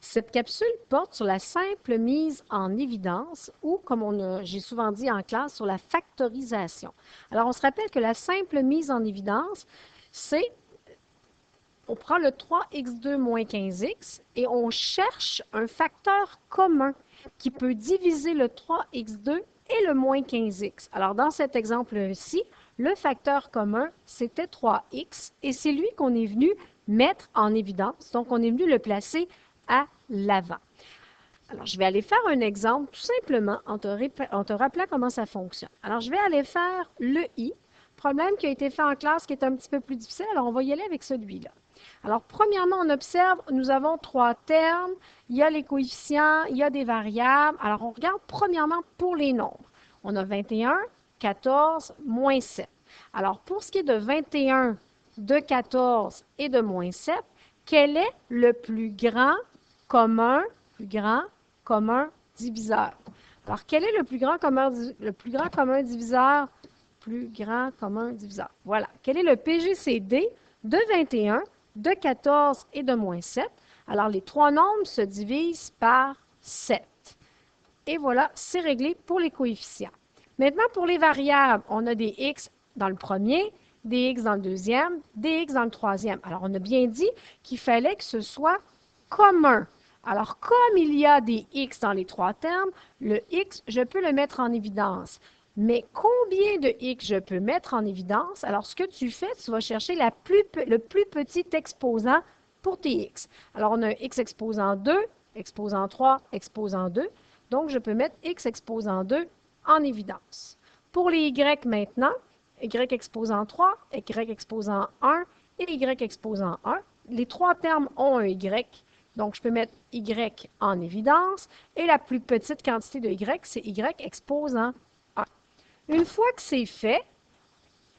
Cette capsule porte sur la simple mise en évidence ou, comme j'ai souvent dit en classe, sur la factorisation. Alors, on se rappelle que la simple mise en évidence, c'est, on prend le 3x2 moins 15x et on cherche un facteur commun qui peut diviser le 3x2 et le moins 15x. Alors, dans cet exemple-ci, le facteur commun, c'était 3x et c'est lui qu'on est venu mettre en évidence. Donc, on est venu le placer à l'avant. Alors, je vais aller faire un exemple tout simplement en te rappelant comment ça fonctionne. Alors, je vais aller faire le I, problème qui a été fait en classe qui est un petit peu plus difficile. Alors, on va y aller avec celui-là. Alors, premièrement, on observe, nous avons 3 termes, il y a les coefficients, il y a des variables. Alors, on regarde premièrement pour les nombres. On a 21, 14, moins 7. Alors, pour ce qui est de 21, de 14 et de moins 7, quel est le plus grand commun diviseur? Alors, quel est le plus grand commun diviseur? Plus grand commun diviseur. Voilà. Quel est le PGCD de 21, de 14 et de moins 7? Alors, les trois nombres se divisent par 7. Et voilà, c'est réglé pour les coefficients. Maintenant, pour les variables, on a des x dans le premier, des x dans le deuxième, des x dans le troisième. Alors, on a bien dit qu'il fallait que ce soit commun. Alors, comme il y a des x dans les trois termes, le x, je peux le mettre en évidence. Mais combien de x je peux mettre en évidence? Alors, ce que tu fais, tu vas chercher le plus petit exposant pour tes x. Alors, on a un x exposant 2, exposant 3, exposant 2. Donc, je peux mettre x exposant 2 en évidence. Pour les y maintenant, y exposant 3, y exposant 1 et y exposant 1, les trois termes ont un y. Donc, je peux mettre y en évidence. Et la plus petite quantité de y, c'est y exposant 1. Une fois que c'est fait,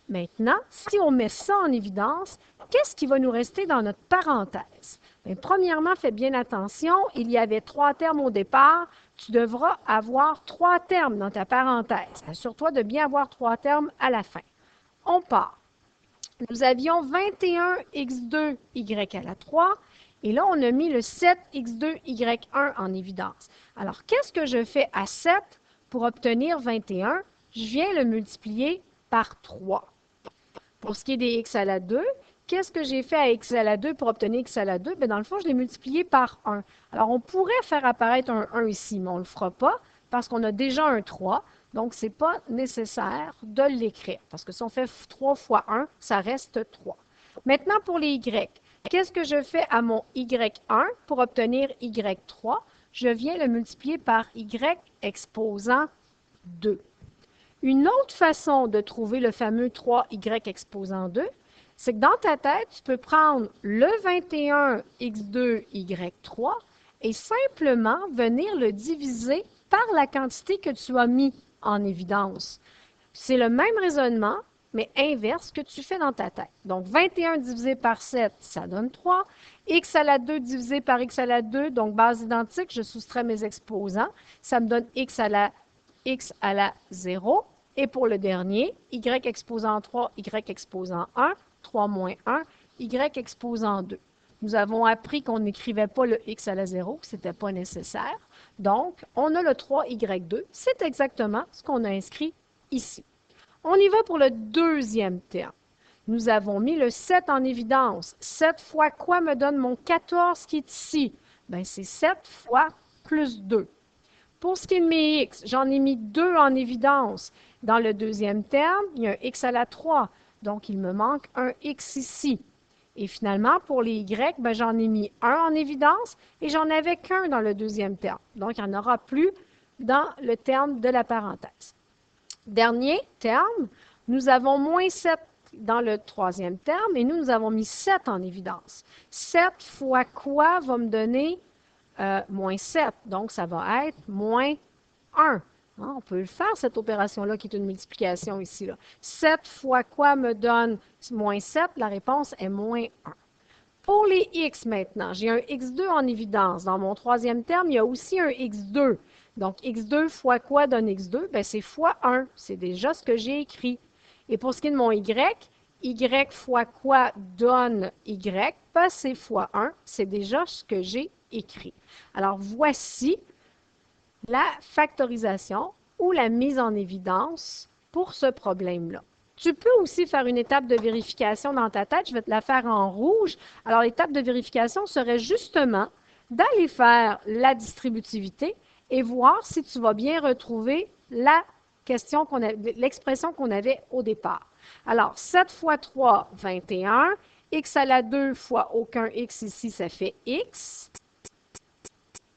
maintenant, si on met ça en évidence, qu'est-ce qui va nous rester dans notre parenthèse? Bien, premièrement, fais bien attention, il y avait 3 termes au départ. Tu devras avoir 3 termes dans ta parenthèse. Assure-toi de bien avoir 3 termes à la fin. On part. Nous avions 21x2y à la 3. Et là, on a mis le 7x2y1 en évidence. Alors, qu'est-ce que je fais à 7 pour obtenir 21? Je viens le multiplier par 3. Pour ce qui est des x à la 2, qu'est-ce que j'ai fait à x à la 2 pour obtenir x à la 2? Bien, dans le fond, je l'ai multiplié par 1. Alors, on pourrait faire apparaître un 1 ici, mais on ne le fera pas parce qu'on a déjà un 3. Donc, ce n'est pas nécessaire de l'écrire parce que si on fait 3 fois 1, ça reste 3. Maintenant, pour les y, qu'est-ce que je fais à mon y1 pour obtenir y3? Je viens le multiplier par y exposant 2. Une autre façon de trouver le fameux 3y exposant 2, c'est que dans ta tête, tu peux prendre le 21x2y3 et simplement venir le diviser par la quantité que tu as mis en évidence. C'est le même raisonnement, mais inverse que tu fais dans ta tête. Donc, 21 divisé par 7, ça donne 3. X à la 2 divisé par x à la 2, donc base identique, je soustrais mes exposants. Ça me donne x à la 0. Et pour le dernier, y exposant 3, y exposant 1, 3 moins 1, y exposant 2. Nous avons appris qu'on n'écrivait pas le x à la 0, que ce n'était pas nécessaire. Donc, on a le 3y2. C'est exactement ce qu'on a inscrit ici. On y va pour le deuxième terme. Nous avons mis le 7 en évidence. 7 fois quoi me donne mon 14 qui est ici? Bien, c'est 7 fois plus 2. Pour ce qui est de mes x, j'en ai mis 2 en évidence. Dans le deuxième terme, il y a un x à la 3. Donc, il me manque un x ici. Et finalement, pour les y, ben, j'en ai mis 1 en évidence et j'en avais qu'un dans le deuxième terme. Donc, il n'y en aura plus dans le terme de la parenthèse. Dernier terme, nous avons moins 7 dans le troisième terme et nous avons mis 7 en évidence. 7 fois quoi va me donner moins 7? Donc, ça va être moins 1. Hein, on peut le faire, cette opération-là, qui est une multiplication ici. Là. 7 fois quoi me donne moins 7? La réponse est moins 1. Pour les x maintenant, j'ai un x2 en évidence. Dans mon troisième terme, il y a aussi un x2. Donc, x2 fois quoi donne x2? Bien, c'est fois 1. C'est déjà ce que j'ai écrit. Et pour ce qui est de mon y, y fois quoi donne y, ben c'est fois 1, c'est déjà ce que j'ai écrit. Alors, voici la factorisation ou la mise en évidence pour ce problème-là. Tu peux aussi faire une étape de vérification dans ta tête. Je vais te la faire en rouge. Alors, l'étape de vérification serait justement d'aller faire la distributivité et voir si tu vas bien retrouver la question l'expression qu'on avait au départ. Alors, 7 fois 3, 21. X à la 2 fois aucun x ici, ça fait x.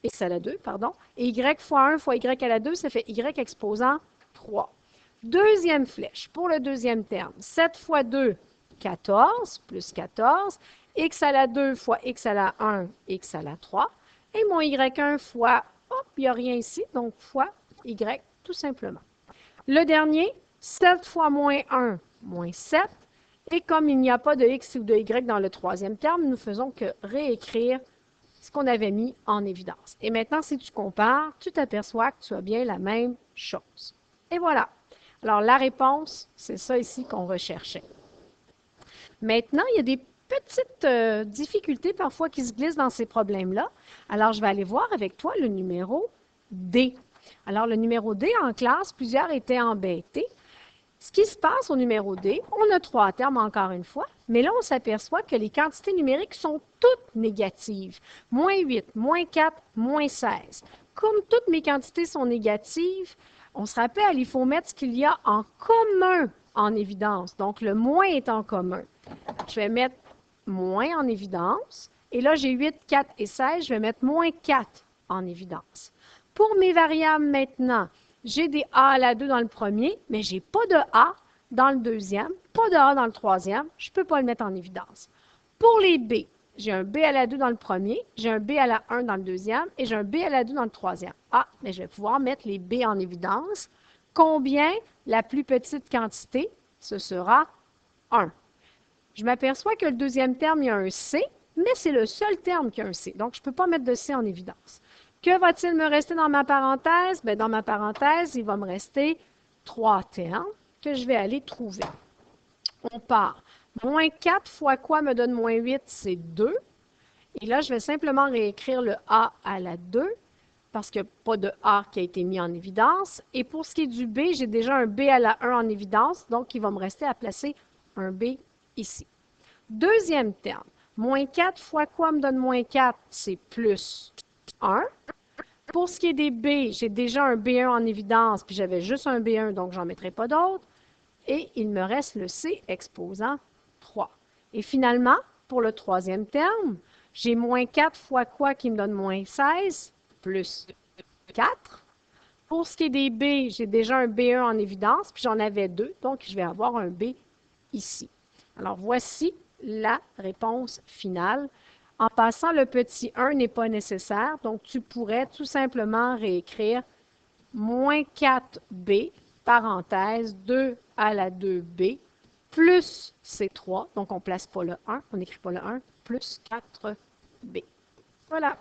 X à la 2, pardon. Et y fois 1 fois y à la 2, ça fait y exposant 3. Deuxième flèche, pour le deuxième terme, 7 fois 2, 14, plus 14. X à la 2 fois x à la 1, x à la 3. Et mon y1 fois, hop, il n'y a rien ici, donc fois y, tout simplement. Le dernier, 7 fois moins 1, moins 7. Et comme il n'y a pas de x ou de y dans le troisième terme, nous ne faisons que réécrire ce qu'on avait mis en évidence. Et maintenant, si tu compares, tu t'aperçois que tu as bien la même chose. Et voilà. Alors, la réponse, c'est ça ici qu'on recherchait. Maintenant, il y a des petites difficultés parfois qui se glissent dans ces problèmes-là. Alors, je vais aller voir avec toi le numéro D. Alors, le numéro D en classe, plusieurs étaient embêtés. Ce qui se passe au numéro D, on a 3 termes encore une fois, mais là, on s'aperçoit que les quantités numériques sont toutes négatives. Moins 8, moins 4, moins 16. Comme toutes mes quantités sont négatives, on se rappelle, il faut mettre ce qu'il y a en commun en évidence. Donc, le moins est en commun. Je vais mettre moins en évidence. Et là, j'ai 8, 4 et 16. Je vais mettre moins 4 en évidence. Pour mes variables maintenant, j'ai des A à la 2 dans le premier, mais je n'ai pas de A dans le deuxième, pas de A dans le troisième. Je ne peux pas le mettre en évidence. Pour les B, j'ai un B à la 2 dans le premier, j'ai un B à la 1 dans le deuxième et j'ai un B à la 2 dans le troisième. Ah, mais je vais pouvoir mettre les B en évidence. Combien? La plus petite quantité, ce sera 1. Je m'aperçois que le deuxième terme, il y a un C, mais c'est le seul terme qui a un C. Donc, je ne peux pas mettre de C en évidence. Que va-t-il me rester dans ma parenthèse? Bien, dans ma parenthèse, il va me rester 3 termes que je vais aller trouver. On part. Moins 4 fois quoi me donne moins 8? C'est 2. Et là, je vais simplement réécrire le A à la 2 parce qu'il n'y a pas de A qui a été mis en évidence. Et pour ce qui est du B, j'ai déjà un B à la 1 en évidence, donc il va me rester à placer un B ici. Deuxième terme. Moins 4 fois quoi me donne moins 4? C'est plus 1. Pour ce qui est des B, j'ai déjà un B1 en évidence, puis j'avais juste un B1, donc je n'en mettrai pas d'autre. Et il me reste le C exposant 3. Et finalement, pour le troisième terme, j'ai moins 4 fois quoi qui me donne moins 16, plus 4. Pour ce qui est des B, j'ai déjà un B1 en évidence, puis j'en avais 2, donc je vais avoir un B ici. Alors, voici la réponse finale. En passant, le petit 1 n'est pas nécessaire, donc tu pourrais tout simplement réécrire moins 4b, parenthèse, 2 à la 2b, plus C3, donc on ne place pas le 1, on n'écrit pas le 1, plus 4b. Voilà.